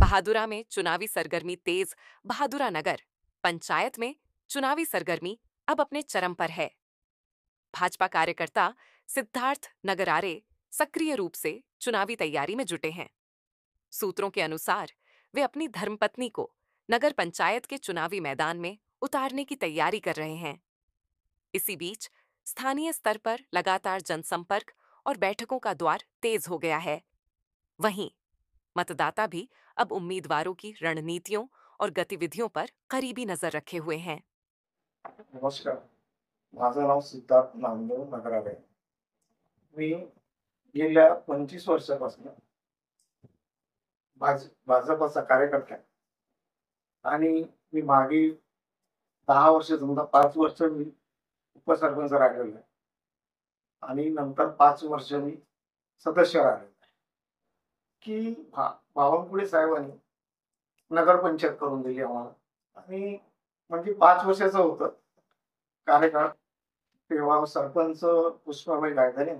बहादुरा में चुनावी सरगर्मी तेज। बहादुरा नगर पंचायत में चुनावी सरगर्मी अब अपने चरम पर है। भाजपा कार्यकर्ता सिद्धार्थ नगरारे सक्रिय रूप से चुनावी तैयारी में जुटे हैं। सूत्रों के अनुसार वे अपनी धर्मपत्नी को नगर पंचायत के चुनावी मैदान में उतारने की तैयारी कर रहे हैं। इसी बीच स्थानीय स्तर पर लगातार जनसंपर्क और बैठकों का द्वार तेज हो गया है। वहीं मतदाता भी अब उम्मीदवारों की रणनीतियों और गतिविधियों पर करीबी नजर रखे हुए हैं। नमस्कार, माझं नाव सिद्धार्थ नामदेव नगराळे. मी गेल्या 25 वर्षापासून भाजपचा कार्यकर्ता आहे आणि मी मागील 10 वर्ष समजा 5 वर्ष मी उपसरपंच राहिलेलो आहे आणि नंतर 5 वर्ष मी सदस्य राहिलेलो आहे. की बावनकुळे साहेबांनी नगरपंचायत करून दिली आम्हाला आणि म्हणजे 5 वर्षाचं होतं कार्यकाळ. तेव्हा सरपंच पुष्पाबाई गायधनी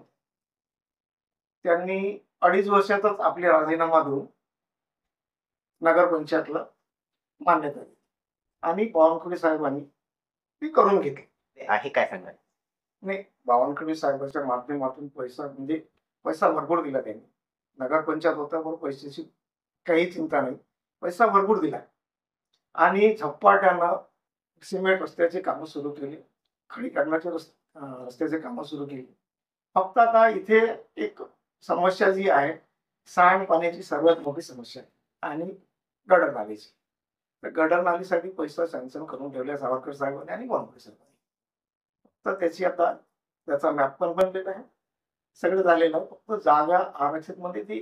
त्यांनी 2.5 वर्षातच आपले राजीनामा देऊन नगरपंचायतला मान्यता दिली आणि बावनकुळे साहेबांनी ती करून घेतली आहे. काय सांगाल? नाही, बावनकुळे साहेबांच्या माध्यमातून पैसा भरपूर दिला त्यांनी. नगरपंचायत होता बरोबर, पैशाची काही चिंता नाही, पैसा भरपूर दिला आणि झपाट्यानं सिमेंट रस्त्याचे कामं सुरू केली, खडीकरणाचे रस्त्याचे कामं सुरू केली. फक्त आता इथे एक समस्या जी आहे, सांडपाण्याची सर्वात मोठी समस्या आहे आणि गटर नालीची. तर गटर नालीसाठी पैसा सँक्शन करून ठेवल्या सावरकर साहेबांनी आणि बावनकुळे साहेबांनी. तर त्याचा मॅप पण बनलेला आहे, सगळं झालेलं आहे. फक्त जागा आरक्षित मध्ये ती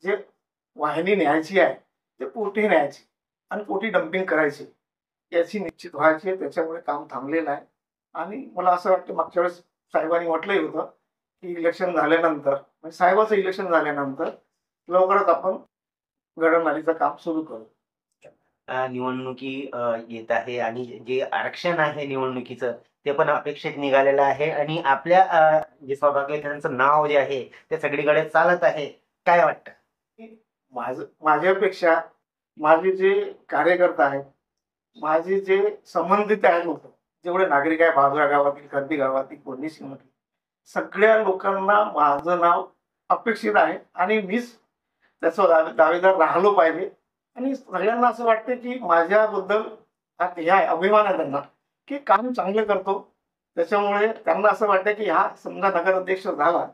जे वाहिनी न्यायची आहे ते पोटी न्यायची आणि पोटी डम्पिंग करायची याची निश्चित व्हायची. त्याच्यामुळे काम थांबलेलं आहे आणि मला असं वाटतं मागच्या वेळेस साहेबांनी म्हटलंही होतं की इलेक्शन झाल्यानंतर, म्हणजे साहेबाचं इलेक्शन झाल्यानंतर लवकरच आपण गटर नालीचं काम सुरू करू. निवडणुकी येत आहे आणि जे आरक्षण आहे निवडणुकीचं ते पण अपेक्षित निघालेलं आहे आणि आपल्या जे सौभाग्य त्यांचं नाव जे आहे ते सगळीकडे चालत आहे. काय वाटतं? माझ्यापेक्षा माझे जे कार्यकर्ता आहेत, माझे जे संबंधित आहेत लोक, जेवढे नागरिक आहे बहादुरा गावातील, कर्दी गावातील, कोणी सीमेतील, सगळ्या लोकांना माझं नाव अपेक्षित आहे आणि मीच त्याचा दावेदार राहिलो पाहिजे. आणि सगळ्यांना असं वाटतं की माझ्याबद्दल हे आहे, अभिमान आहे त्यांना की काम चांगलं करतो. त्याच्यामुळे त्यांना असं वाटतं की हा समजा नगराध्यक्ष झाला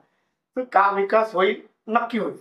तर का विकास होईल, नक्की होईल.